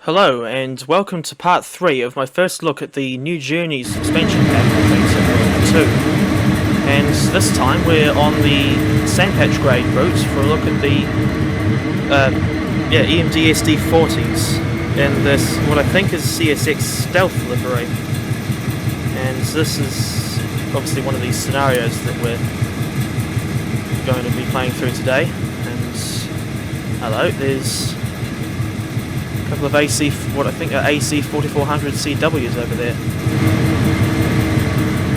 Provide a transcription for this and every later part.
Hello and welcome to part 3 of my first look at the New Journeys expansion pack for 2. And this time we're on the Sandpatch grade route for a look at the EMD SD40s and this what I think is CSX stealth livery. And this is obviously one of these scenarios that we're going to be playing through today. And hello, there's a couple of what I think are AC 4400 CWs over there.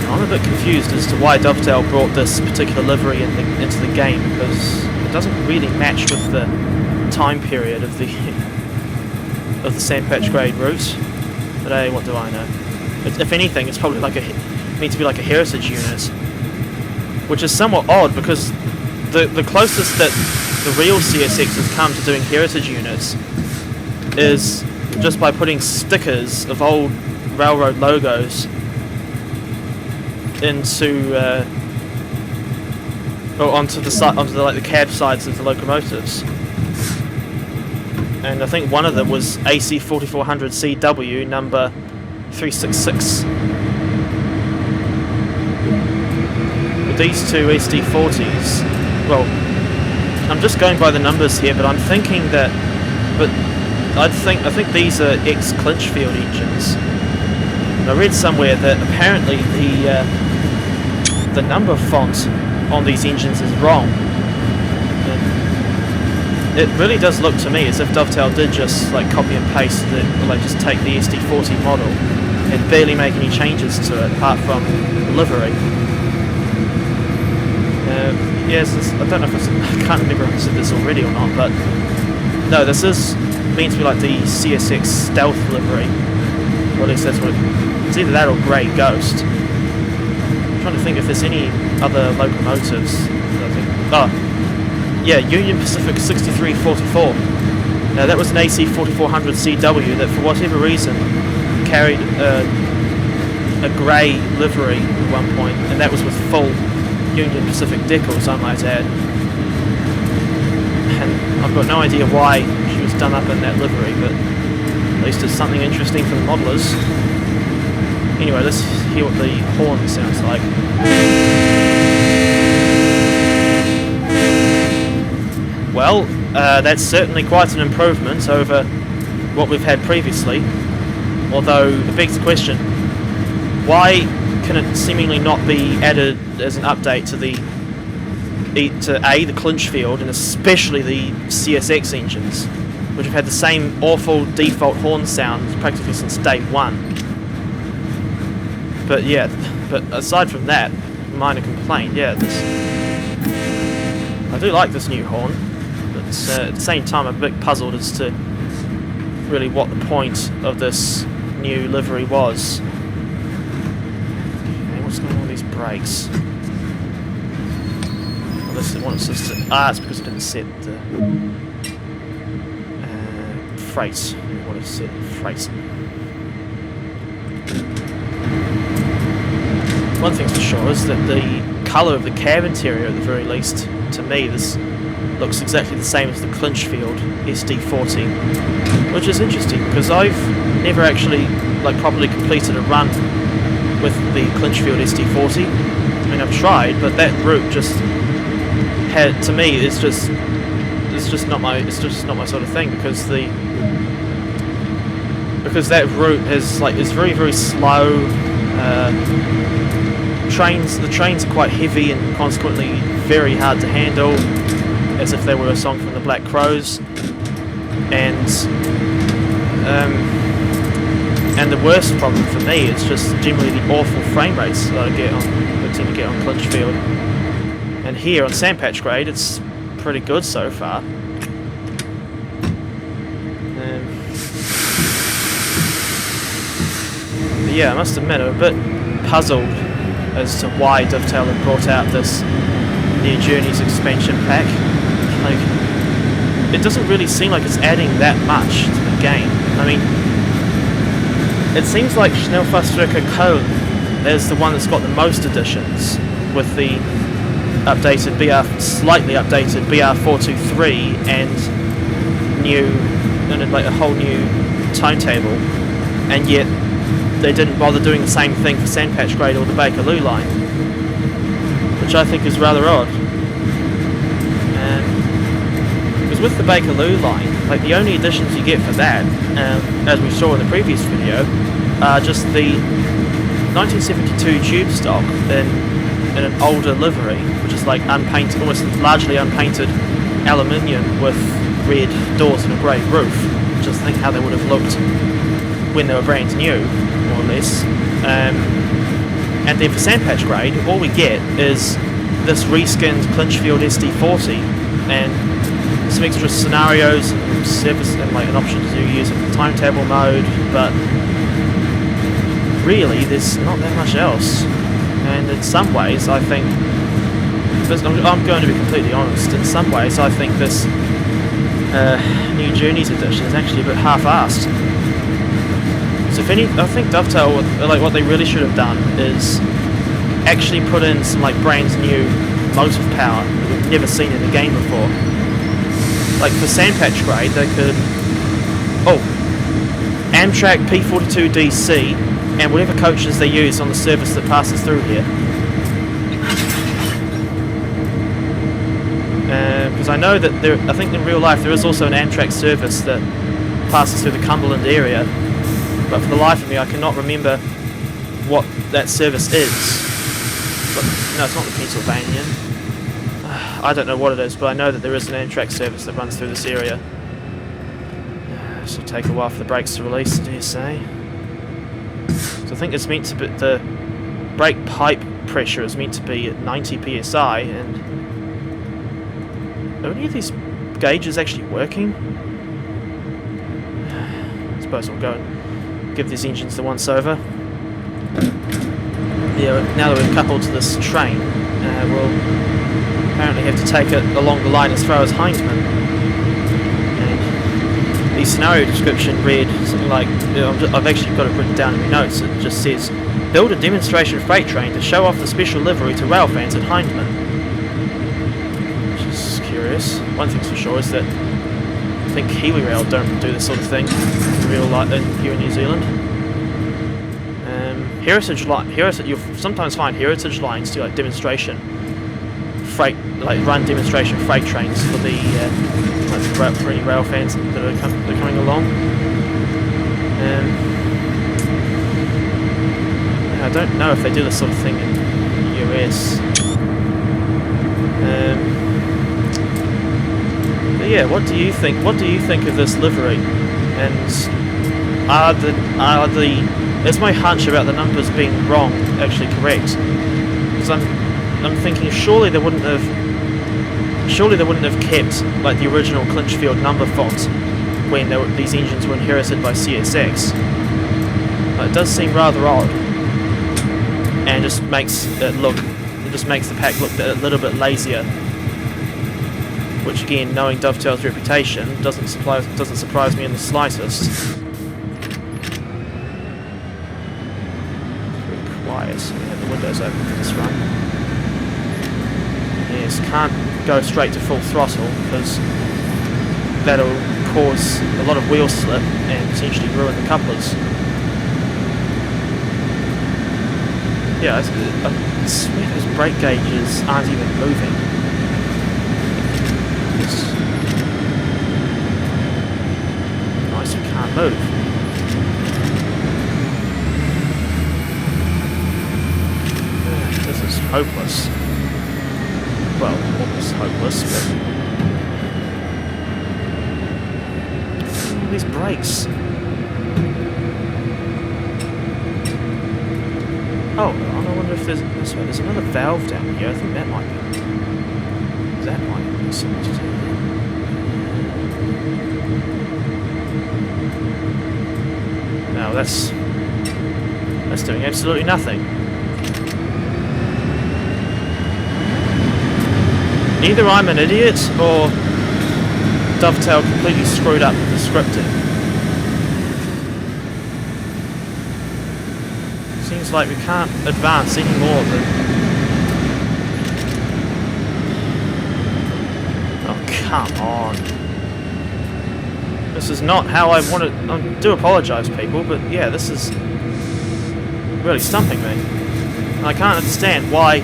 Now, I'm a bit confused as to why Dovetail brought this particular livery into the game, because it doesn't really match with the time period of the Sandpatch grade route. But hey, what do I know? If anything, it's probably like meant to be like a heritage unit, which is somewhat odd because the closest that the real CSX has come to doing heritage units is just by putting stickers of old railroad logos onto the cab sides of the locomotives. And I think one of them was AC 4400 CW number 366. With these two SD40s, well, I'm just going by the numbers here, but I'm thinking that, I think these are ex-Clinchfield engines. And I read somewhere that apparently the number font on these engines is wrong. And it really does look to me as if Dovetail did just like copy and paste just take the SD40 model and barely make any changes to it apart from the livery. Yes, I don't know if I can't remember if I said this already or not, but no, this is meant to be like the CSX stealth livery, or at least that's what it's either that or Grey Ghost. I'm trying to think if there's any other locomotives that I think. Oh, yeah, Union Pacific 6344. Now that was an AC 4400 CW that for whatever reason carried a grey livery at one point, and that was with full Union Pacific decals, I might add. And I've got no idea why she was done up in that livery, but at least it's something interesting for the modelers. Anyway, let's hear what the horn sounds like. Well, that's certainly quite an improvement over what we've had previously, although it begs the question, why can it seemingly not be added as an update to the Clinchfield and especially the CSX engines, which have had the same awful default horn sound practically since day one. But yeah, aside from that minor complaint, yeah, I do like this new horn, but at the same time I'm a bit puzzled as to really what the point of this new livery was. Okay, what's going on with these brakes? It's because it didn't set the freight. What is set freight? One thing's for sure is that the colour of the cab interior, at the very least, to me, this looks exactly the same as the Clinchfield SD40, which is interesting because I've never actually properly completed a run with the Clinchfield SD40. I mean, I've tried, but that route just to me it's just not my sort of thing, because that route is very, very slow. The trains are quite heavy and consequently very hard to handle, as if they were a song from the Black Crows. And the worst problem for me is just generally the awful frame rates that I tend to get on Clinchfield. And here on Sandpatch grade, it's pretty good so far. But yeah, I must admit, I'm a bit puzzled as to why Dovetail had brought out this New Journeys expansion pack. It doesn't really seem like it's adding that much to the game. I mean, it seems like Schnellfahrstrecke Köln is the one that's got the most additions, with the slightly updated BR423 and a whole new timetable, and yet they didn't bother doing the same thing for Sandpatch Grade or the Bakerloo line, which I think is rather odd. Because with the Bakerloo line, like the only additions you get for that, as we saw in the previous video, are just the 1972 tube stock in an older livery, which is like unpainted, almost largely unpainted aluminium with red doors and a grey roof. Just think how they would have looked when they were brand new, more or less. And then for Sandpatch Grade, all we get is this reskinned Clinchfield SD40 and some extra scenarios and service and like an option to use in the timetable mode, but really there's not that much else. And in some ways I think, I'm going to be completely honest, in some ways I think this New Journeys edition is actually a bit half-assed. So if any, I think Dovetail, like what they really should have done is actually put in some like brand new motive power that we've never seen in the game before. Like for Sandpatch Grade they could, Amtrak P42 DC and whatever coaches they use on the service that passes through here. Because I know that I think in real life there is also an Amtrak service that passes through the Cumberland area, but for the life of me I cannot remember what that service is. But, no, it's not the Pennsylvanian. I don't know what it is, but I know that there is an Amtrak service that runs through this area. So it'll take a while for the brakes to release, do you say? So I think it's meant to be, the brake pipe pressure is meant to be at 90 psi, and are any of these gauges actually working? I suppose I'll go and give these engines the once over. Yeah, now that we're coupled to this train, we'll apparently have to take it along the line as far as Hyndman. And the scenario description read something like, I've actually got it written down in my notes, it just says, build a demonstration freight train to show off the special livery to railfans at Hyndman. Curious. One thing's for sure is that I think Kiwi Rail don't do this sort of thing in real life here in New Zealand. You'll sometimes find heritage lines do like demonstration freight, like run demonstration freight trains for the for any rail fans that are coming along. I don't know if they do this sort of thing in the US. Yeah, what do you think? What do you think of this livery? And is my hunch about the numbers being wrong actually correct? Because I'm thinking surely they wouldn't have kept like the original Clinchfield number font when these engines were inherited by CSX. It does seem rather odd, and just makes the pack look a little bit lazier. Which again, knowing Dovetail's reputation, doesn't surprise me in the slightest. Very quiet. We have the windows open for this run. Yes, can't go straight to full throttle because that'll cause a lot of wheel slip and potentially ruin the couplers. Yeah, I swear those brake gauges aren't even moving. Nice, we can't move. This is hopeless. Well, almost hopeless, but these brakes. Oh, I wonder if there's another valve down here. I think that might be. That might be something to do. No, that's doing absolutely nothing. Either I'm an idiot or Dovetail completely screwed up with the scripting. Seems like we can't advance any more than... Oh, come on. This is not how I wanted. I do apologise, people, but yeah, this is really stumping me. And I can't understand why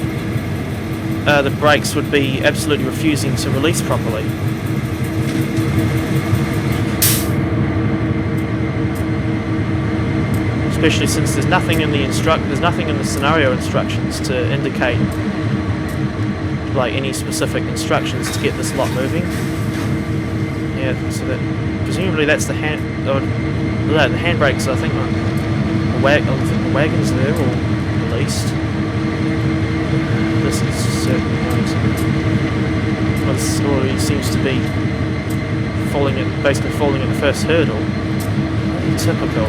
the brakes would be absolutely refusing to release properly. Especially since there's nothing in the scenario instructions to indicate like any specific instructions to get this lot moving. Yeah, so that presumably that's the the handbrakes. I think the wagons there, or released. This is certainly not. Well, this already seems to be basically falling at the first hurdle. Typical.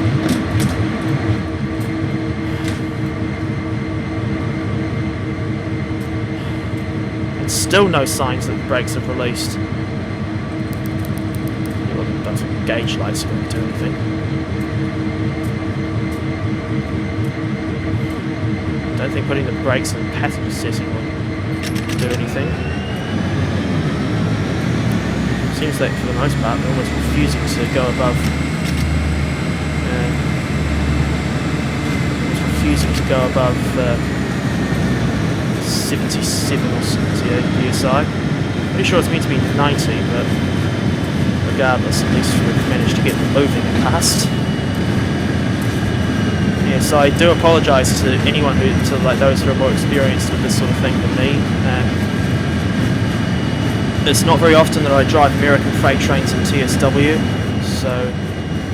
And still no signs that the brakes have released. Gauge lights are going to do anything. I don't think putting the brakes in the passenger setting will do anything. Seems like for the most part they're almost refusing to go above. Refusing to go above 77 or 78 psi. Pretty sure it's meant to be 90, but regardless, at least we've managed to get them moving and past. Yes, I do apologise to anyone to those who are more experienced with this sort of thing than me. It's not very often that I drive American freight trains in TSW, so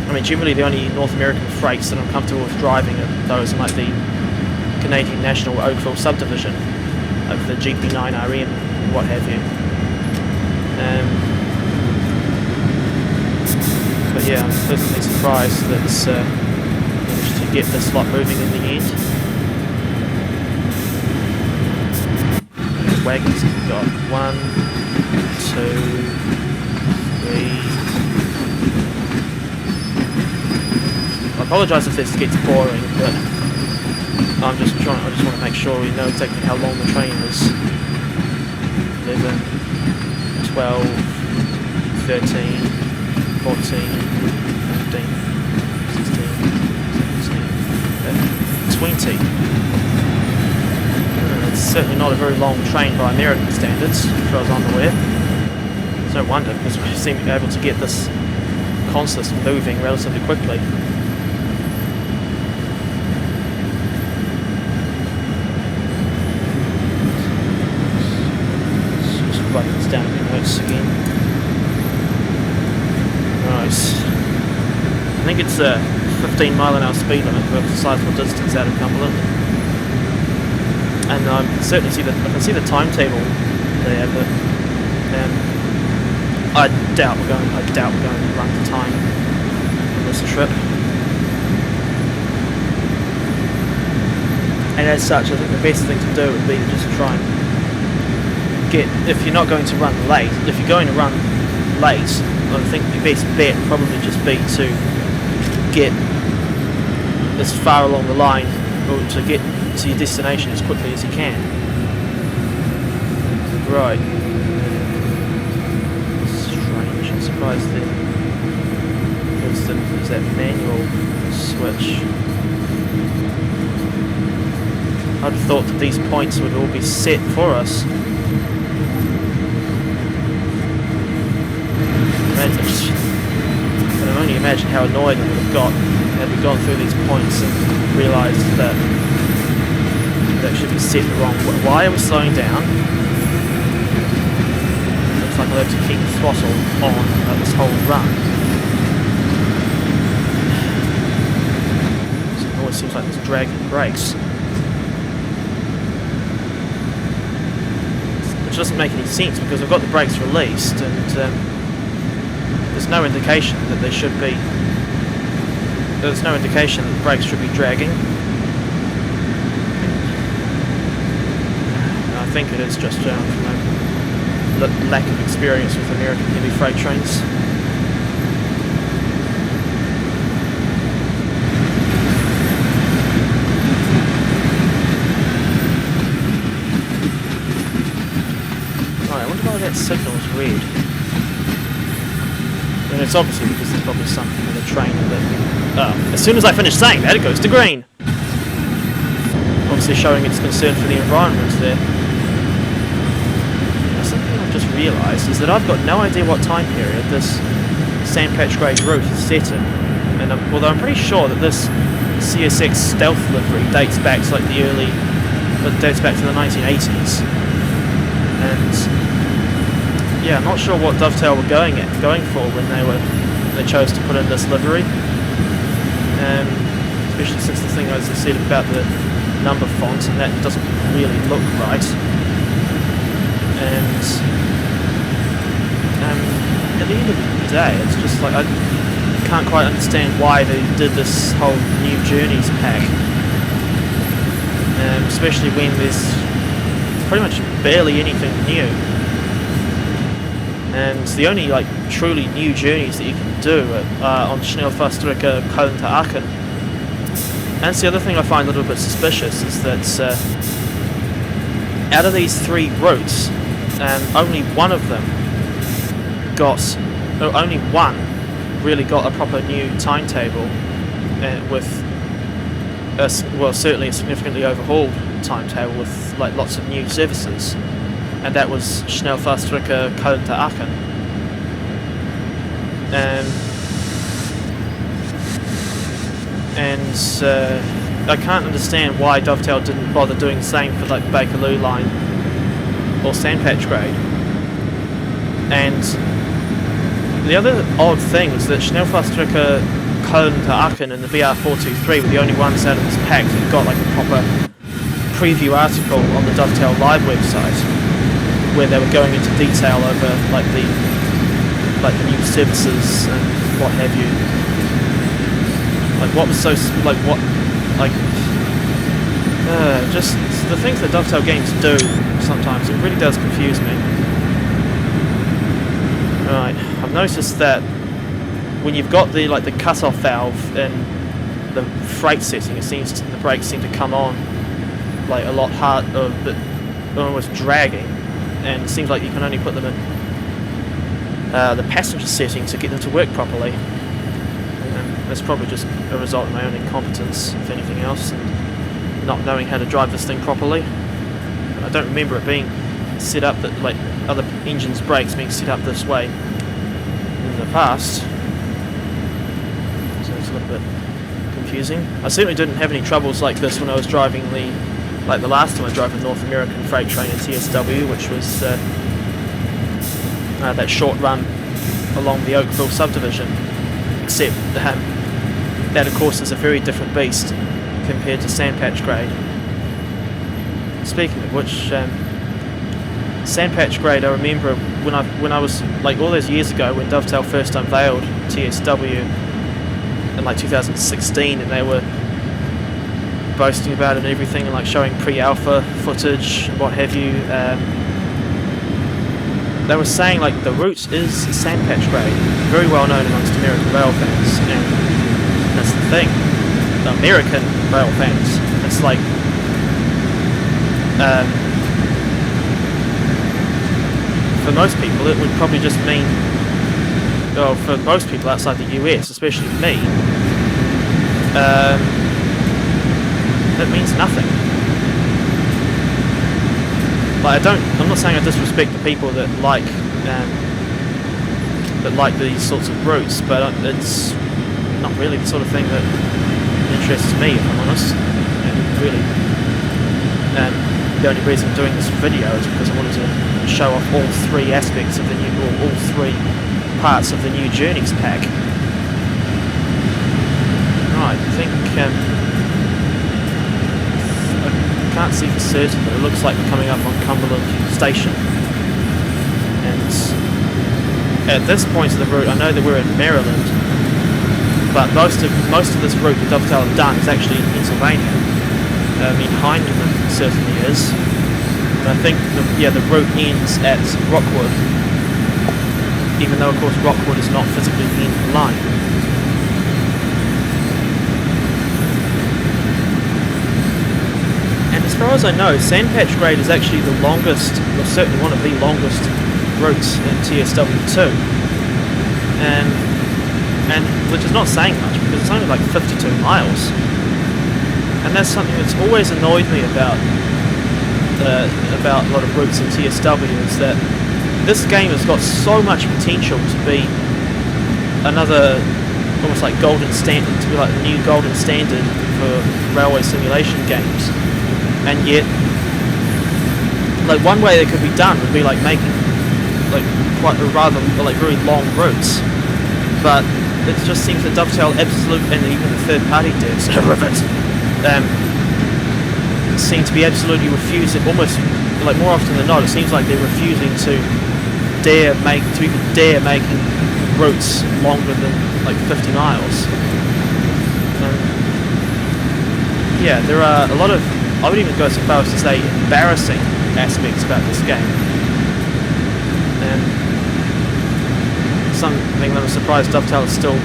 I mean generally the only North American freights that I'm comfortable with driving are those in like the Canadian National Oakville subdivision of the GP9RM and what have you. But yeah, I'm pleasantly surprised that it's managed to get this lot moving in the end. The wagons have got 1, 2, 3. I apologise if this gets boring, but I just want to make sure we know exactly how long the train is. 11, 12, 13, 14, 15, 16, 17, 20. It's certainly not a very long train by American standards, as far as I'm aware. It's no wonder, because we seem to be able to get this consist moving relatively quickly. Just writing this down in the notes again. Right. I think it's a 15 mile/h speed limit for a sizable distance out of Cumberland. And I can certainly see I can see the timetable there, but I doubt we're going to run the time on this trip. And as such, I think the best thing to do would be to just try and if you're not going to run late, if you're going to run late, I think the best bet would probably just be to get as far along the line, or to get to your destination as quickly as you can. Right. Strange. I'm surprised there's that manual switch. I'd have thought that these points would all be set for us. I can only imagine how annoyed we would have got had we gone through these points and realised that that should be set the wrong way. Why are we slowing down? Looks like I'll have to keep the throttle on this whole run. It always seems like there's drag in the brakes. Which doesn't make any sense because I've got the brakes released and there's no indication that they should be. There's no indication that the brakes should be dragging. I think it is just from a lack of experience with American heavy freight trains. Right, I wonder why that signal is red. And it's obviously because there's probably something in the train that... as soon as I finish saying that, it goes to green! Obviously showing its concern for the environment there. Now, something I've just realised is that I've got no idea what time period this sandpatch grade route is set in. And although I'm pretty sure that this CSX Stealth livery dates back to like the early... dates back to the 1980s. And... yeah, I'm not sure what Dovetail were going for when they chose to put in this livery. Especially since the thing, as I said, about the number font, and that doesn't really look right. And at the end of the day, it's just like I can't quite understand why they did this whole New Journeys pack. Especially when there's pretty much barely anything new. And the only like truly new journeys that you can do are on Schnellfahrstrecke Köln to Aachen. And that's the other thing I find a little bit suspicious, is that out of these 3 routes, only one of them only one really got a proper new timetable with well, certainly a significantly overhauled timetable with like lots of new services. And that was Schnellfahrstrecke Köln to Aachen. I can't understand why Dovetail didn't bother doing the same for like the Bakerloo line or Sandpatch grade. And the other odd thing was that Schnellfahrstrecke Köln to Aachen and the BR423 were the only ones out of this pack that got like a proper preview article on the Dovetail Live website, where they were going into detail over like the new services and what have you. Like what was so just the things that Dovetail games do sometimes, it really does confuse me. Right, I've noticed that when you've got the cut-off valve in the freight setting, the brakes seem to come on like a lot harder, but almost dragging. And it seems like you can only put them in the passenger setting to get them to work properly. That's probably just a result of my own incompetence, if anything else, and not knowing how to drive this thing properly. I don't remember it being set up that like other engines' brakes being set up this way in the past. So it's a little bit confusing. I certainly didn't have any troubles like this when I was driving the last time I drove a North American freight train in TSW, which was that short run along the Oakville subdivision, except that of course is a very different beast compared to Sandpatch grade. Speaking of which, Sandpatch grade, I remember when I was like all those years ago when Dovetail first unveiled TSW in like 2016, and they were boasting about it and everything, and like showing pre-alpha footage and what have you. They were saying like the route is Sandpatch grade, very well known amongst American rail fans, and that's the thing. The American rail fans, it's like for most people it would probably just mean, well, for most people outside the US, especially me, that means nothing. Like I'm not saying I disrespect the people that like these sorts of routes, but it's not really the sort of thing that interests me, if I'm honest. And really, the only reason I'm doing this video is because I wanted to show off all 3 aspects of the new, or all 3 parts of the new Journeys pack. Right, I think I can't see for certain, but it looks like we're coming up on Cumberland Station. And at this point of the route, I know that we're in Maryland, but most of this route that Dovetail have done is actually in Pennsylvania. I mean, Hyndman certainly is. And I think the route ends at Rockwood, even though of course Rockwood is not physically the end of the line. And as far as I know, Sandpatch grade is actually the longest, or certainly one of the longest routes in TSW2. and which is not saying much because it's only like 52 miles. And that's something that's always annoyed me about a lot of routes in TSW, is that this game has got so much potential to be another almost like golden standard, to be like the new golden standard for railway simulation games. And yet, like, one way that could be done would be like making like quite a rather like very long routes, but it just seems to dovetail absolute, and even the third-party devs seem to be absolutely refusing, almost like more often than not, it seems like they're refusing to even dare making routes longer than like 50 miles. Yeah, there are a lot of, I would even go so far as to say, embarrassing aspects about this game. And something that I'm surprised Dovetail is still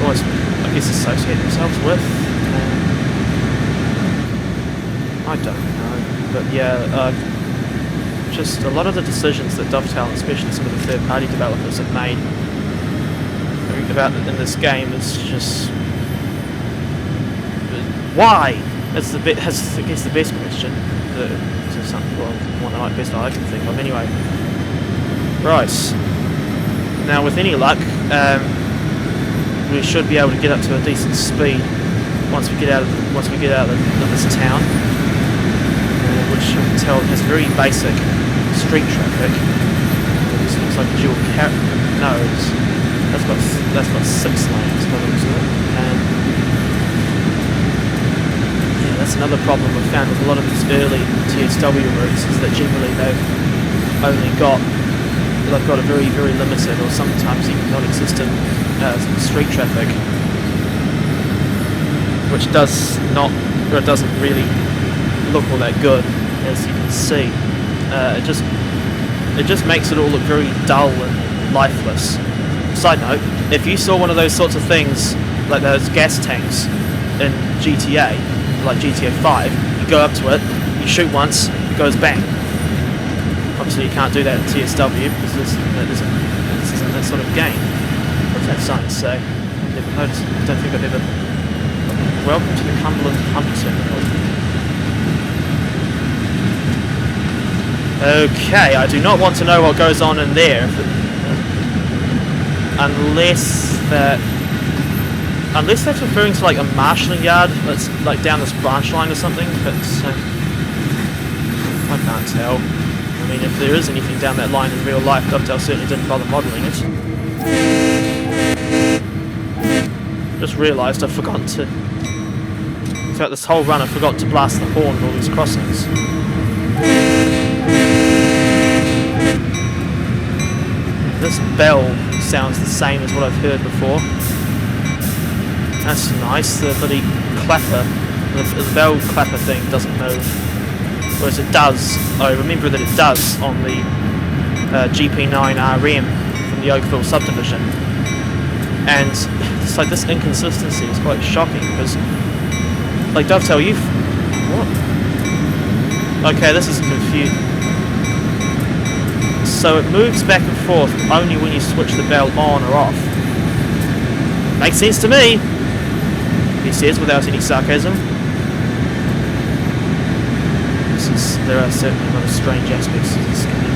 almost, I guess, associate themselves with. I don't know, but yeah, just a lot of the decisions that Dovetail, especially some of the third-party developers, have made about in this game is just why? That's I guess the best question. One that best I can think of anyway. Right. Now, with any luck, we should be able to get up to a decent speed once we get out of this town, which I can tell has very basic street traffic. This looks like a dual no, that's got 6 lanes by the looks of it. Yeah, that's another problem we've found with a lot of these early TSW routes, is that generally they've got a very, very limited, or sometimes even non-existent street traffic, which doesn't really look all that good, as you can see. It just makes it all look very dull and lifeless. Side note, if you saw one of those sorts of things, like those gas tanks in GTA, like GTA 5, you go up to it, you shoot once, it goes bang. Obviously you can't do that in TSW, because this isn't that sort of game. What's that sign say? I've never noticed. I don't think I've ever... Welcome to the Cumberland Hump Terminal. Okay, I do not want to know what goes on in there, unless that's referring to like a marshalling yard that's like down this branch line or something, but I can't tell. I mean, if there is anything down that line in real life, Dovetail certainly didn't bother modelling it. Just realised I've forgotten to... throughout this whole run, I forgot to blast the horn at all these crossings. This bell sounds the same as what I've heard before. That's nice. The bloody clapper, the bell clapper thing doesn't move. Whereas it does. I remember that it does on the GP9 RM from the Oakville subdivision. And it's like this inconsistency is quite shocking, because like Dovetail, what? Okay, this is confusing. So it moves back and forth only when you switch the bell on or off. Makes sense to me, he says without any sarcasm. There are certainly a lot of strange aspects to this game.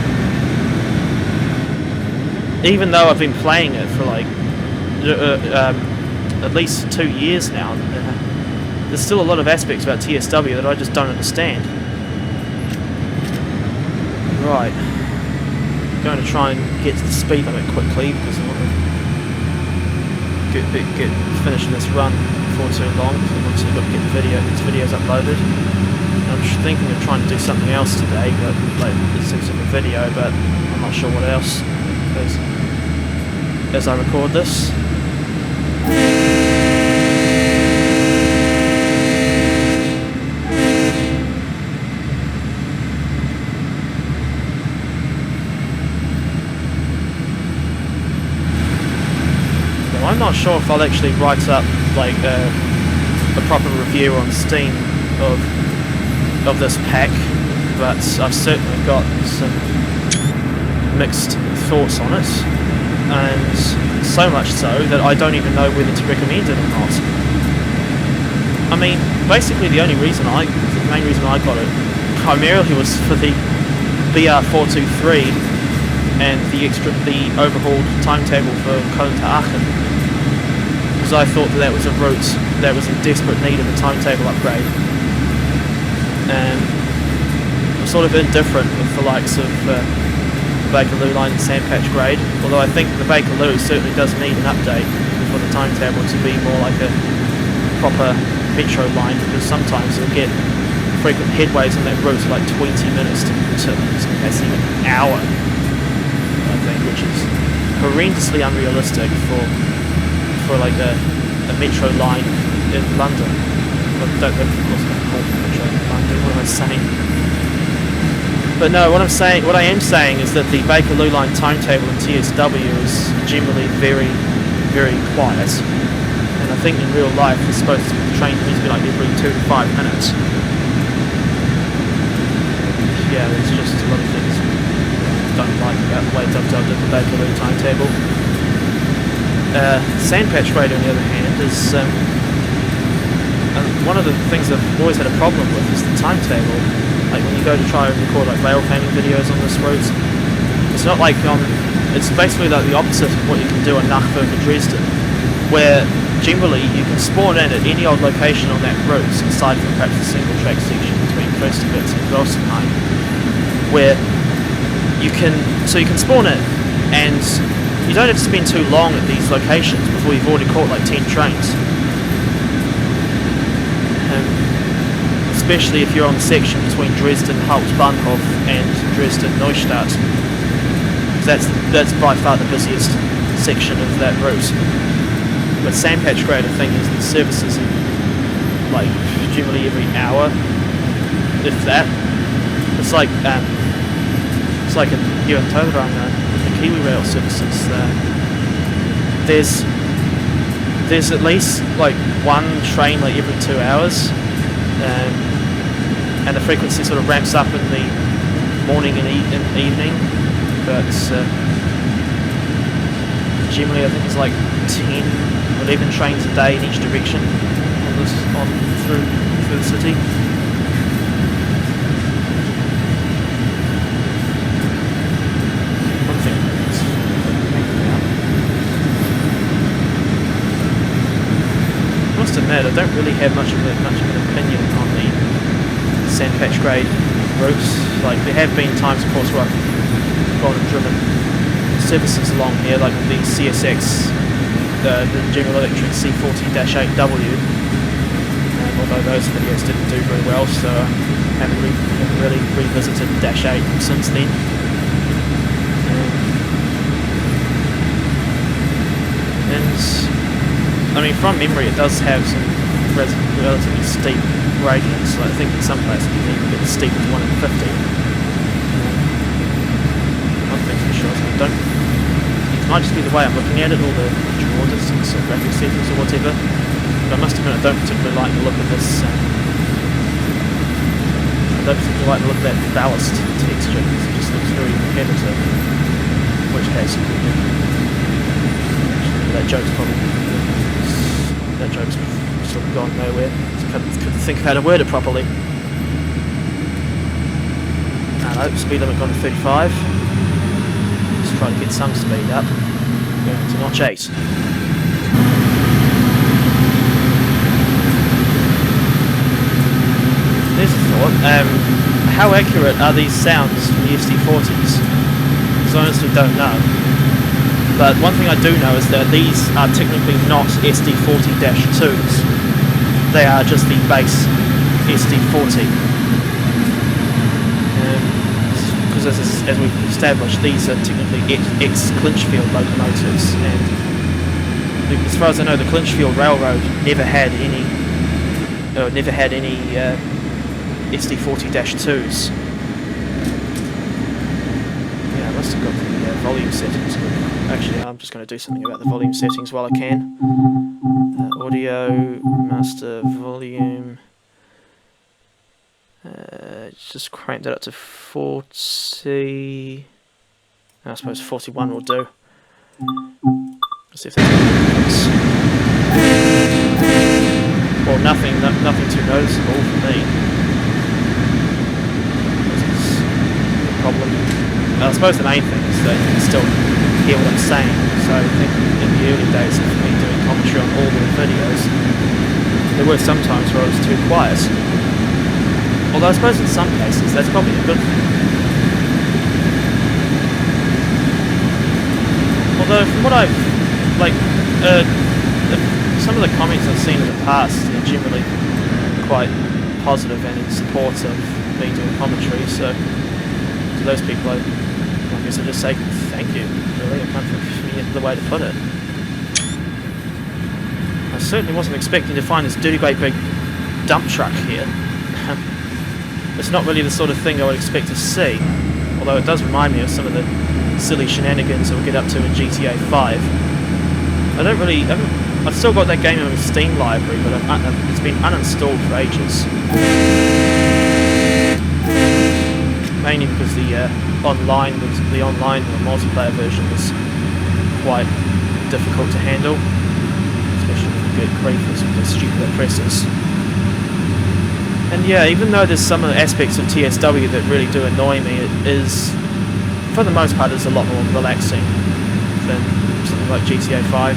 Even though I've been playing it for like at least 2 years now, there's still a lot of aspects about TSW that I just don't understand. Right. I'm going to try and get to the speed limit quickly, because I want to get finishing this run before too long, because I've obviously got to get these videos uploaded. I'm thinking of trying to do something else today, but like some sort of video, but I'm not sure what else as I record this. I'm not sure if I'll actually write up like a proper review on Steam of this pack, but I've certainly got some mixed thoughts on it. and so much so that I don't even know whether to recommend it or not. I mean, basically the main reason I got it primarily was for the BR423 and the overhauled timetable for Cologne to Aachen, because I thought that was a route that was in desperate need of a timetable upgrade. And I'm sort of indifferent with the likes of the Bakerloo line and Sandpatch grade, although I think the Bakerloo certainly does need an update for the timetable to be more like a proper metro line, because sometimes you'll get frequent headways on that route like 20 minutes to that's even an hour, I think, which is horrendously unrealistic for like a metro line in London. Of course, not called metro in London. What am I saying? But no, what I am saying is that the Bakerloo line timetable in TSW is generally very, very quiet. And I think in real life it's supposed to be, the train needs to be like every 2 to 5 minutes. Yeah, there's just a lot of things I don't like about the way Dovetail did the Bakerloo timetable. Sandpatch grade, on the other hand, is one of the things I've always had a problem with is the timetable. Like when you go to try and record like rail fanning videos on this route, it's not like it's basically like the opposite of what you can do on Nachburg and Dresden, where generally you can spawn in at any old location on that route, aside from perhaps a single track section between Fürstenwitz and Grossenheim, where you can spawn in and you don't have to spend too long at these locations before you've already caught like 10 trains. Especially if you're on the section between Dresden Hauptbahnhof and Dresden Neustadt. That's by far the busiest section of that route. But Sandpatch grade, I think, is the services like generally every hour, if that. It's like here in Tauberg, the Kiwi Rail services. There's at least like one train like every 2 hours. And the frequency sort of ramps up in the morning and evening, but generally I think it's like 10 or 11 trains a day in each direction through the city. One thing I must admit, I don't really have much of an opinion on the Sandpatch grade routes. Like there have been times, of course, where I've gone and driven services along here, like the CSX, the General Electric C40-8W. Although those videos didn't do very well, so I haven't really revisited Dash 8 since then. And I mean, from memory, it does have some relatively steep gradients. I think in some places you can even get as steep as 1 in 50. One thing's for sure, so it might just be the way I'm looking at it, or the draw distance or graphic settings or whatever. But I must admit, I don't particularly like the look of this. I don't particularly like the look of that ballast texture, because it just looks very repetitive. In which case, that joke's sort of gone nowhere. Couldn't think of how to word it properly. No, speed limit gone to 35. Let's try to get some speed up. Going to notch 8. There's a thought. How accurate are these sounds from the SD40s? Because I honestly don't know. But one thing I do know is that these are technically not SD40-2s. They are just the base SD40. Because as we've established, these are technically ex-Clinchfield locomotives. And as far as I know, the Clinchfield Railroad never had any SD40-2s. Yeah, I must have got the volume settings. Actually, I'm just going to do something about the volume settings while I can. Audio, master volume. Just crank that up to 40. I suppose 41 will do. Let's see if there's any difference. Well, nothing too noticeable for me. Problem. I suppose the main thing is that you can still hear what I'm saying. So I think in the early days of me doing commentary on all the videos, there were some times where I was too quiet. Although I suppose in some cases that's probably a good thing. Although from what I've some of the comments I've seen in the past are generally quite positive and in support of me doing commentary. So to those people, I guess I just say thank you. Really, I can't think of any other way to put it. I certainly wasn't expecting to find this dirty great big dump truck here. It's not really the sort of thing I would expect to see, although it does remind me of some of the silly shenanigans that we'll get up to in GTA 5. I've still got that game in the Steam library, but it's been uninstalled for ages. Mainly because the online or multiplayer version was quite difficult to handle, especially when you get griefers with the stupid oppressors. And yeah, even though there's some of the aspects of TSW that really do annoy me, it is, for the most part, it's a lot more relaxing than something like GTA 5.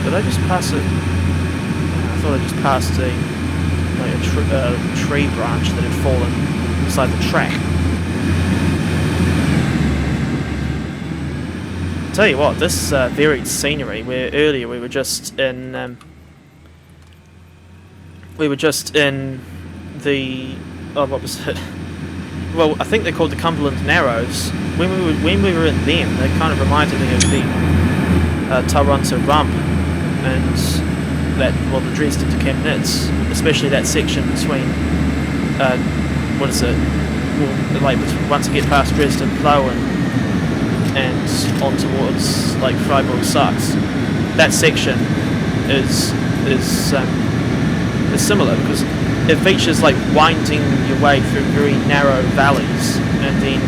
Did I just pass it? I thought I just passed a tree branch that had fallen beside the track. Tell you what, this varied scenery, where earlier we were just in the what was it? Well, I think they're called the Cumberland Narrows. When we were in them, they kind of reminded me of the Toronto Rump and the Dresden to Camp Nitz, especially that section between what is it? Well, like once you get past Dresden Plow and on towards like Freiburg Sachs, that section is similar because it features like winding your way through very narrow valleys and then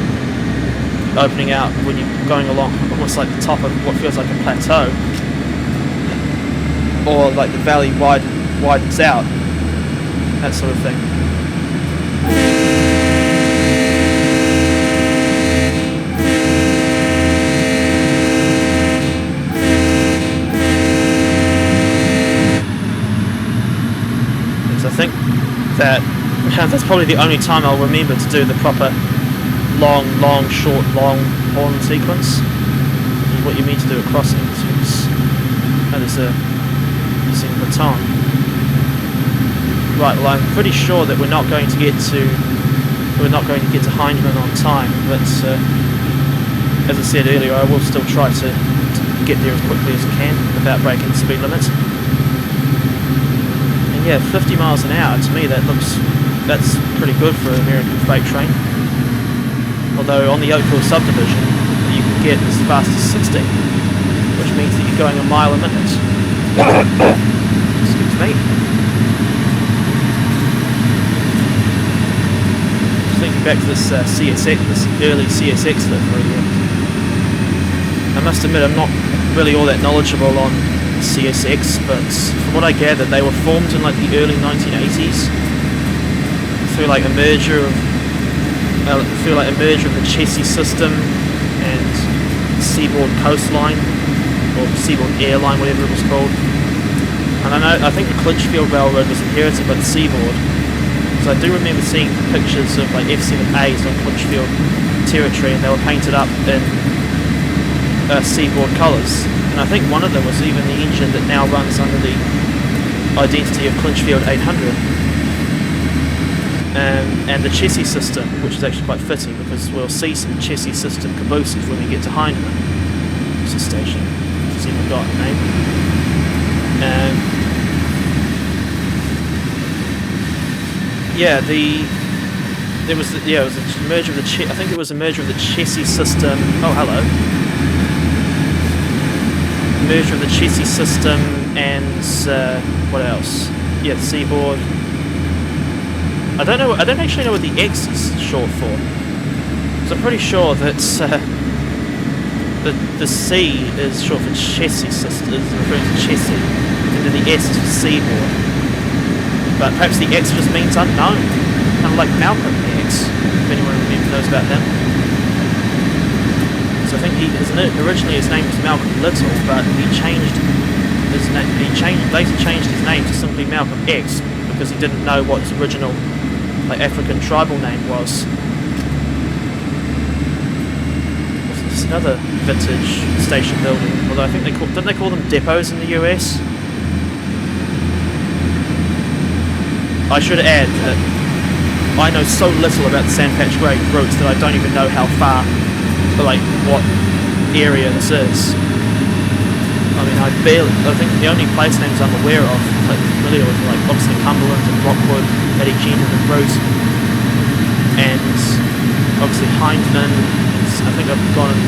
opening out when you're going along almost like the top of what feels like a plateau, or like the valley widens out, that sort of thing. I think that that's probably the only time I'll remember to do the proper long, short, long horn sequence. What you mean to do at crossings. And there's a missing baton. Right, well I'm pretty sure that we're not going to get to Hyndman on time, but as I said earlier, I will still try to get there as quickly as I can without breaking the speed limit. Yeah, 50 miles an hour, to me that's pretty good for an American freight train. Although on the Oakville subdivision, you can get as fast as 60, which means that you're going a mile a minute. Excuse me. Just thinking back to this CSX, this early CSX livery. I must admit I'm not really all that knowledgeable on CSX, but from what I gather, they were formed in like the early 1980s through like a merger of the Chessie System and Seaboard Coastline or Seaboard Airline, whatever it was called. And I think the Clinchfield Railroad was inherited by the Seaboard, because I do remember seeing pictures of like F7As on Clinchfield territory, and they were painted up in Seaboard colours. And I think one of them was even the engine that now runs under the identity of Clinchfield 800. And the Chessie System, which is actually quite fitting because we'll see some Chessie System cabooses when we get to Hyndman. It's a station. It's even got a name. It was a merger of the I think it was a merger of the Chessie System. Oh, hello. Merger of the Chessie System and what else? Yeah, the Seaboard. I don't actually know what the X is short for. So I'm pretty sure that the C is short for Chessie System, is referring to Chessie, and then the S is for seaboard. But perhaps the X just means unknown, kind of like Malcolm X, if anyone knows about him. So I think originally his name was Malcolm Little, but he changed his name. Later changed his name to simply Malcolm X because he didn't know what his original African tribal name was. There's another vintage station building, although I think didn't they call them depots in the US? I should add that I know so little about the Sandpatch Grade routes that I don't even know how far, what area this is. I mean, I think the only place names I'm aware of, familiar with, obviously Cumberland and Rockwood, Eddie Keenan and Root, and obviously Hyndman. I think I've gone and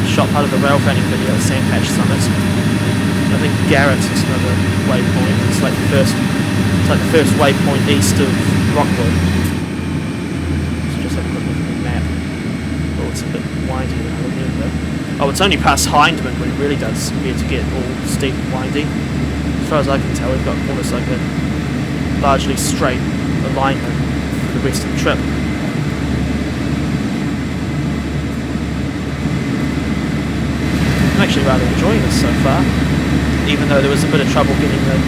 shot part of the railfanning video at Sandpatch Summit. I think Garrett is another waypoint. It's like the first waypoint east of Rockwood. So just have a quick look at the map. Oh, it's a bit windy when I look at it though. Oh, it's only past Hyndman when it really does appear to get all steep and windy. As far as I can tell, we've got almost like a largely straight alignment for the rest of the trip. I'm actually rather enjoying this so far, even though there was a bit of trouble getting the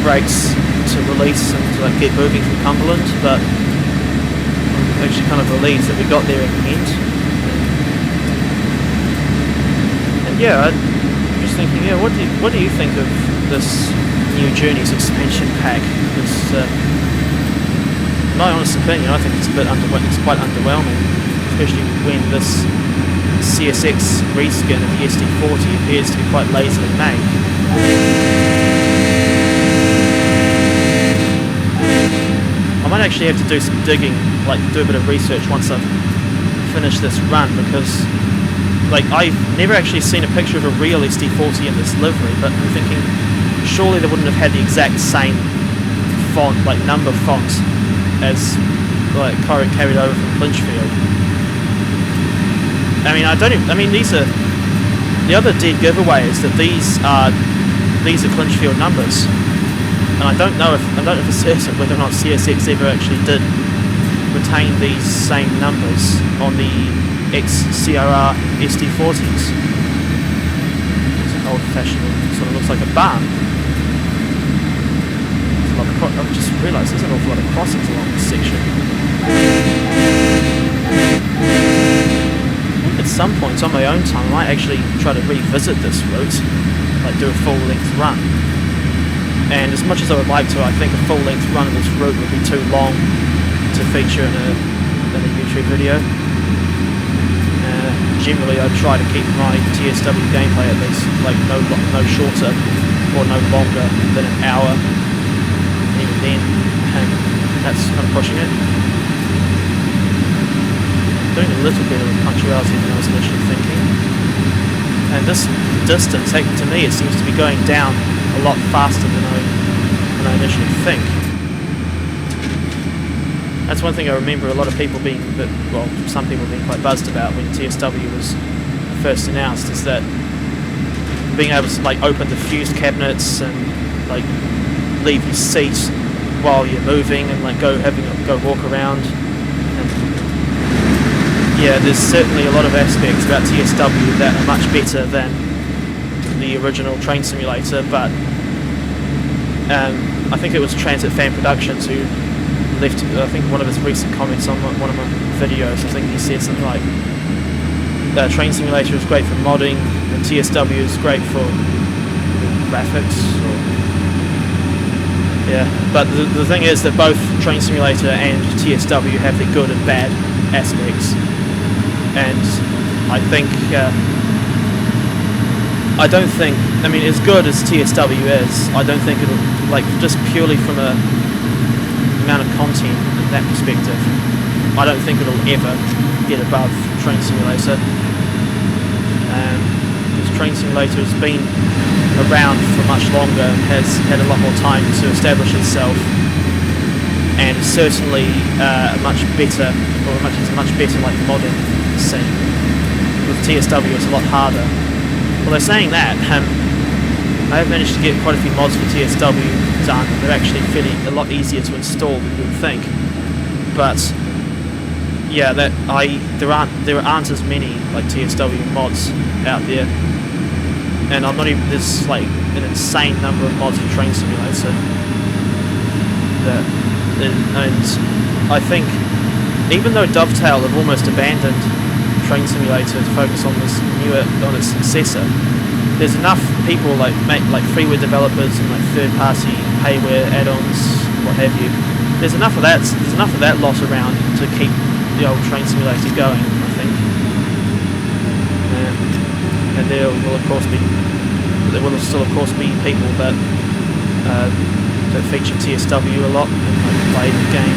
brakes to release and to get moving from Cumberland, but I'm actually kind of relieved that we got there in the end. And yeah, I'm just thinking, what do you think of this new Journey suspension pack? Because, in my honest opinion, I think it's quite underwhelming, especially when this CSX reskin of the SD40 appears to be quite lazily made. I might actually have to do some digging, do a bit of research once I've finished this run, because I've never actually seen a picture of a real SD40 in this livery, but I'm thinking surely they wouldn't have had the exact same font, number font as carried over from Clinchfield. I mean, these are the other dead giveaway is that these are Clinchfield numbers, and I don't know for certain whether or not CSX ever actually did retain these same numbers on the ex-CRR SD40s. It's an old-fashioned, sort of looks like a barn. I've just realised there's an awful lot of crossings along this section. At some points on my own time I might actually try to revisit this route, do a full length run. And as much as I would like to, I think a full length run of this route would be too long to feature in a YouTube video. Generally I'd try to keep my TSW gameplay at least no shorter or no longer than an hour. Even then, that's kind of pushing it. Doing a little bit of punctuality than I was initially thinking, and this distance, to me, it seems to be going down a lot faster than I initially think. That's one thing I remember a lot of people some people being quite buzzed about when TSW was first announced, is that being able to open the fused cabinets and leave your seat while you're moving and go walk around. Yeah, there's certainly a lot of aspects about TSW that are much better than the original train simulator, but I think it was Transit Fan Productions who left, I think one of his recent comments on one of my videos, I think he said something like, train simulator is great for modding, and TSW is great for graphics, yeah, but the thing is that both Train Simulator and TSW have their good and bad aspects. And I don't think, as good as TSW is, I don't think it'll, just purely from a amount of content in that perspective, I don't think it'll ever get above Train Simulator. Because Train Simulator has been around for much longer and has had a lot more time to establish itself, and certainly much better, or much better modern scene, with TSW is a lot harder. Well, they're saying that. I have managed to get quite a few mods for TSW done. They're actually a lot easier to install than you would think. But yeah, there aren't as many like TSW mods out there, and I'm not even there's like an insane number of mods for Train Simulator. And I think even though Dovetail have almost abandoned Train Simulator to focus on its successor, there's enough people like freeware developers and like third-party payware add-ons, what have you. There's enough of that lot around to keep the old Train Simulator going, I think. And there will still of course be people that feature TSW a lot and like play the game.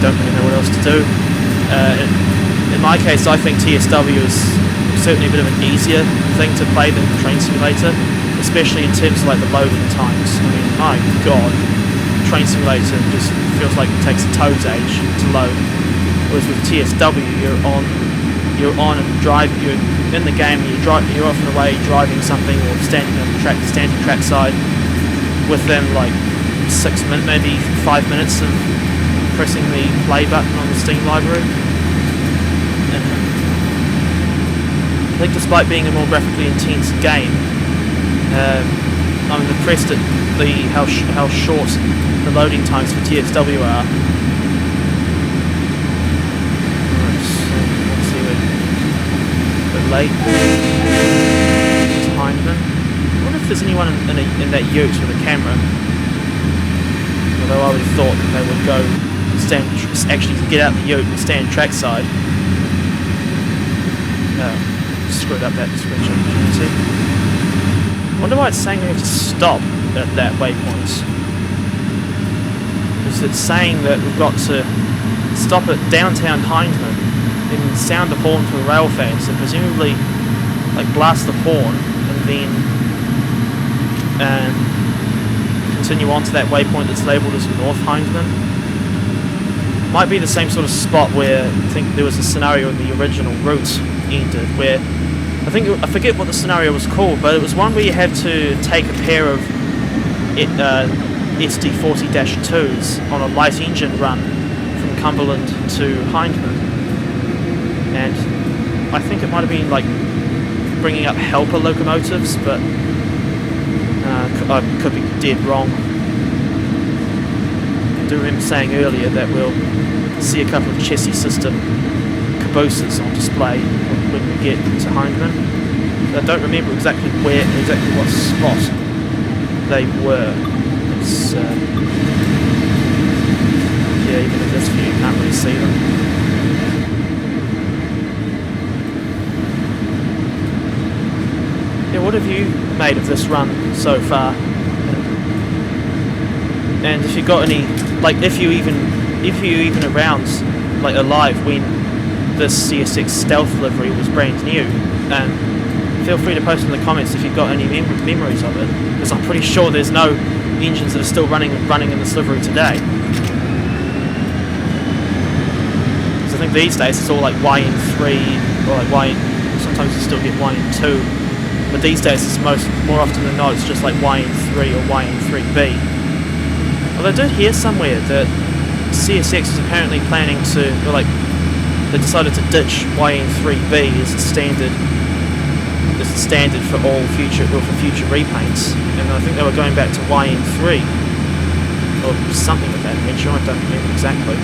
Don't really know what else to do. In my case, I think TSW is certainly a bit of an easier thing to play than Train Simulator, especially in terms of like the loading times. I mean, my god, Train Simulator just feels like it takes a toad's age to load, whereas with TSW you're on and drive. You're in the game. You're off and away driving something or standing trackside within like 6 minutes, maybe 5 minutes of pressing the play button on the Steam library. And I think despite being a more graphically intense game, I'm impressed at how short the loading times for TSW are. Let's see, we're a bit late. It's Hyndman. I wonder if there's anyone in that ute with a camera. Although I would have thought that they would go actually get out the ute and stand trackside. Screwed up that description. I wonder why it's saying we have to stop at that waypoint. Because it's saying that we've got to stop at downtown Hyndman and sound the horn for the railfans, and presumably like blast the horn and then continue on to that waypoint that's labelled as North Hyndman. Might be the same sort of spot where I think there was a scenario in the original route ended, where I forget what the scenario was called, but it was one where you had to take a pair of SD40-2s on a light engine run from Cumberland to Hyndman, and I think it might have been like bringing up helper locomotives, but I could be dead wrong. I do remember saying earlier that we'll see a couple of Chessie System cabooses on display when we get to Hyndman. I don't remember exactly what spot they were. It's, yeah, even in this view you can't really see them. Yeah, what have you made of this run so far? And if you got any, like, if you even around, like, alive when this CSX Stealth livery was brand new, feel free to post in the comments if you've got any memories of it, because I'm pretty sure there's no engines that are still running in this livery today. Because I think these days it's all like YN3 or like sometimes you still get YN2, but these days it's more often than not it's just like YN3 or YN3B. Although I did hear somewhere that CSX is apparently planning to, or like, they decided to ditch YN3B as the standard for all future repaints, and I think they were going back to YN3 or something of that nature. I don't remember exactly.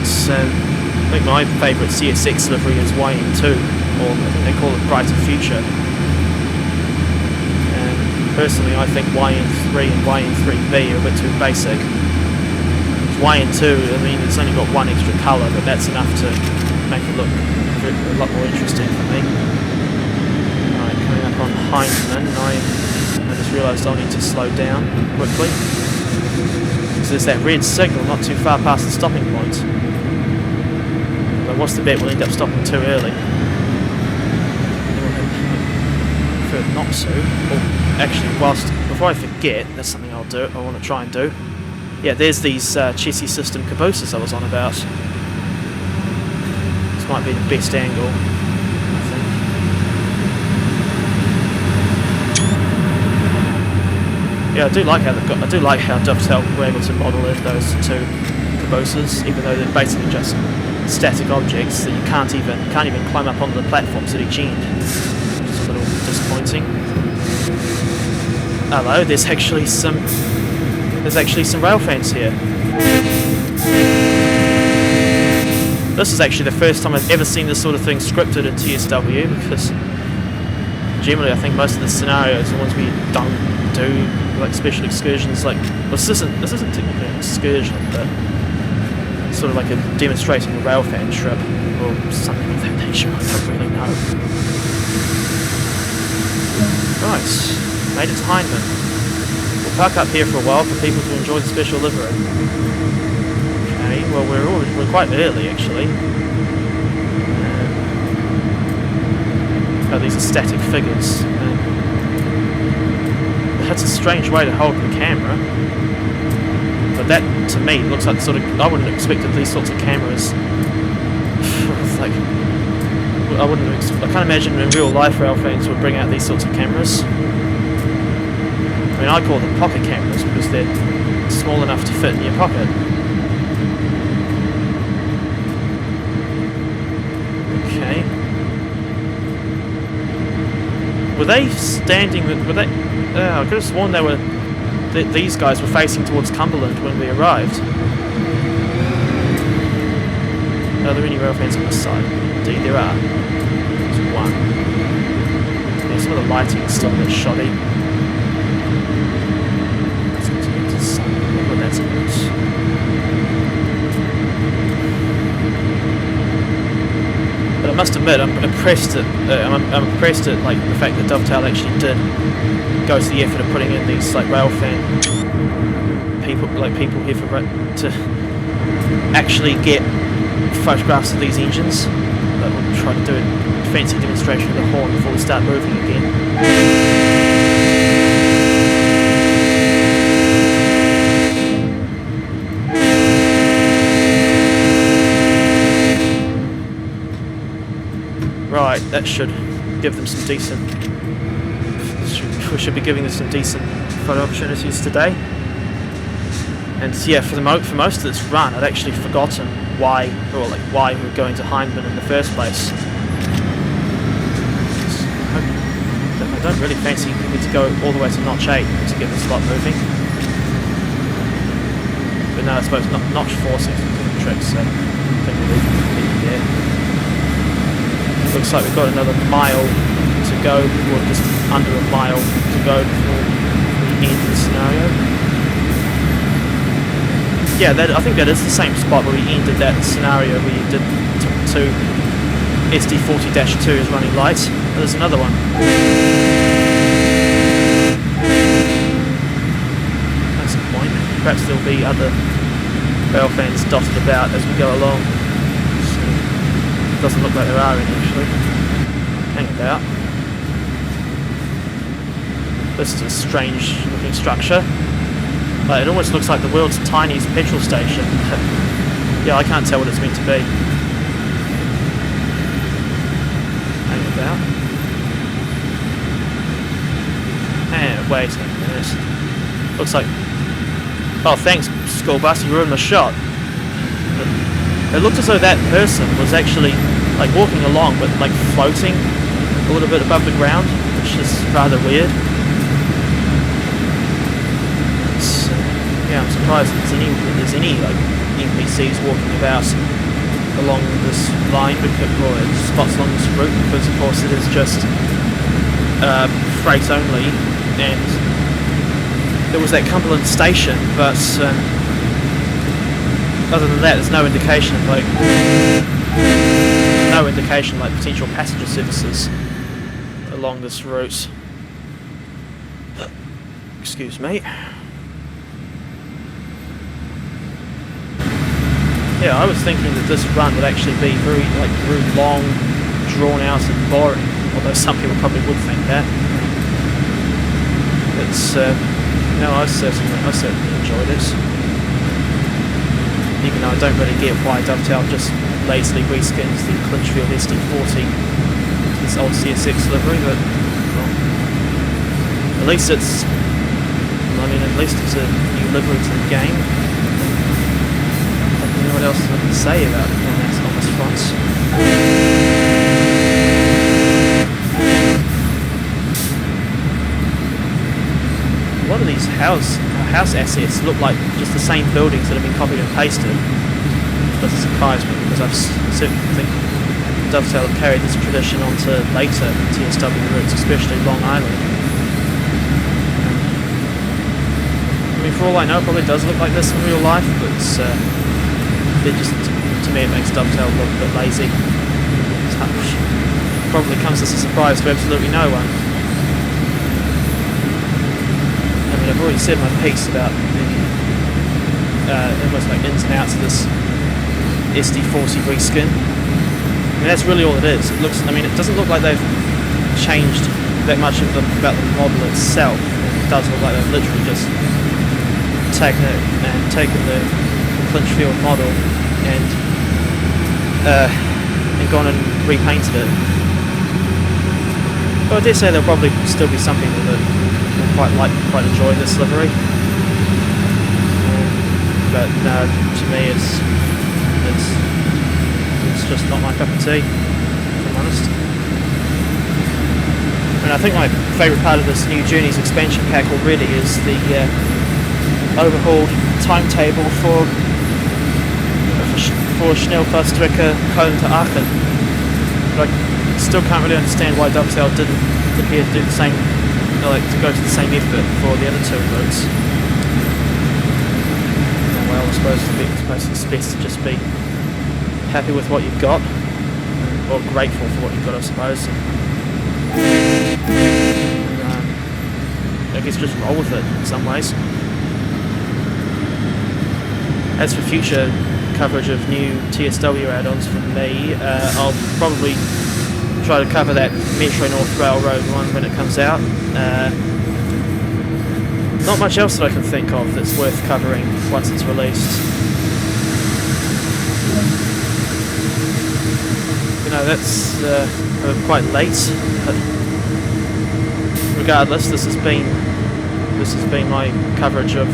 It's, I think my favourite CSX livery is YN2, or I think they call it Brighter Future. And personally, I think YN3 and YN3B are a bit too basic. YN2, I mean, it's only got one extra colour, but that's enough to make it look a lot more interesting for me. Alright, coming up on Hyndman, I just realised I'll need to slow down quickly. So there's that red signal not too far past the stopping point. But what's the bet, we'll end up stopping too early. I prefer not to. Oh, actually, before I forget, that's something I want to try and do. Yeah, there's these Chessie System cabooses I was on about. might be the best angle, I think. Yeah, I do like how Dovetail were able to model in those two cabooses, even though they're basically just static objects that you can't even climb up onto the platforms at each end. Which is a little disappointing. Hello, there's actually some railfans here. This is actually the first time I've ever seen this sort of thing scripted in TSW, because generally I think most of the scenarios are ones we don't do, like special excursions. Like, well, this isn't technically an excursion, but sort of like a demonstrating a railfan trip or something of that nature. I don't really know. Right, made it to Hyndman. We'll park up here for a while for people to enjoy the special livery. Okay, well we're quite early actually. Oh, these are static figures. That's a strange way to hold the camera. But that, to me, looks like the sort of... I wouldn't have expected these sorts of cameras. It's like... I can't imagine in real life railfans would bring out these sorts of cameras. I mean, I call them pocket cameras because they're small enough to fit in your pocket. Okay. Were they standing... Were they... I could have sworn they were... These guys were facing towards Cumberland when we arrived. Are there any railfans on this side? Indeed there are. There's one. Yeah, some of the lighting is still a bit shoddy. Let's continue to sun. I wonder what that's about. But I must admit, I'm impressed at like the fact that Dovetail actually did go to the effort of putting in these like railfan people here to actually get photographs of these engines. But we'll try to do a fancy demonstration of the horn before we start moving again. Right, that should give them some decent... We should be giving them some decent photo opportunities today. And yeah, for most of this run, I'd actually forgotten why we were going to Hyndman in the first place. I don't really fancy me to go all the way to Notch 8 to get the slot moving. But no, I suppose Notch 4 seems to be doing the trick, so I think we'll leave it there. Looks like we've got another mile to go, or just under a mile to go before we end the scenario. Yeah, I think that is the same spot where we ended that scenario where you did two SD40-2 is running light. There's another one. That's the point. Perhaps there'll be other railfans dotted about as we go along. Doesn't look like there are any actually. Hang about. This is a strange looking structure. It almost looks like the world's tiniest petrol station. Yeah, I can't tell what it's meant to be. Hang about. And wait a minute. Looks like... Oh, thanks, school bus, you ruined the shot. It looked as though that person was actually like walking along but like floating a little bit above the ground, which is rather weird. Yeah, I'm surprised there's any like NPCs walking about along this line, or spots along this route, because of course it is just freight only, and there was that Cumberland station, but other than that, there's no indication of like potential passenger services along this route. Excuse me. Yeah, I was thinking that this run would actually be very long, drawn out, and boring. Although some people probably would think that. It's no, I certainly enjoyed it. Even though I don't really get why Dovetail just lazily reskins the Clinchfield SD40 this old CSX livery, but well, at least it's, I mean, at least it's a new livery to the game. I don't know what else I can say about it on this front. A lot of these house assets look like just the same buildings that have been copied and pasted. Doesn't surprise me, because I've certainly think Dovetail have carried this tradition onto later TSW routes, especially Long Island. I mean, for all I know, it probably does look like this in real life, but it just, to me, it makes Dovetail look a bit lazy. Which probably comes as a surprise to absolutely no one. I mean, I've already said my piece about the almost like ins and outs of this SD40 reskin. I mean, that's really all it is. It looks, I mean, it doesn't look like they've changed that much about the model itself. It does look like they've literally just taken it and taken the Clinchfield model and gone and repainted it. But I dare say there'll probably still be some people that will quite enjoy this livery. But no, to me it's just not my cup of tea, if I'm honest. And I think my favourite part of this new Journeys expansion pack already is the overhauled timetable for Schnellfahrstrecke Köln to Aachen. But I still can't really understand why Dovetail didn't appear to do the same, like to go to the same effort for the other two routes. Well, I suppose it's best to just be happy with what you've got, or grateful for what you've got, I suppose. And, I guess just roll with it in some ways. As for future coverage of new TSW add-ons from me, I'll probably try to cover that Metro North Railroad one when it comes out. Not much else that I can think of that's worth covering once it's released. You know, that's quite late, but regardless, this has been my coverage of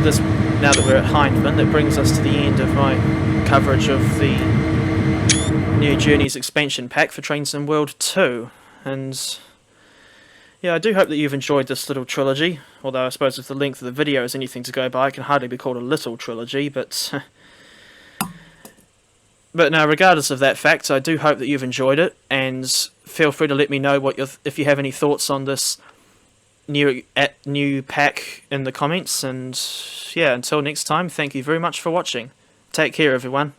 this. Now that we're at Hyndman, that brings us to the end of my coverage of the new Journeys expansion pack for Train Sim World 2. And yeah, I do hope that you've enjoyed this little trilogy, although I suppose if the length of the video is anything to go by, it can hardly be called a little trilogy, but no, regardless of that fact, I do hope that you've enjoyed it, and feel free to let me know if you have any thoughts on this new pack in the comments. And yeah, until next time, thank you very much for watching. Take care, everyone.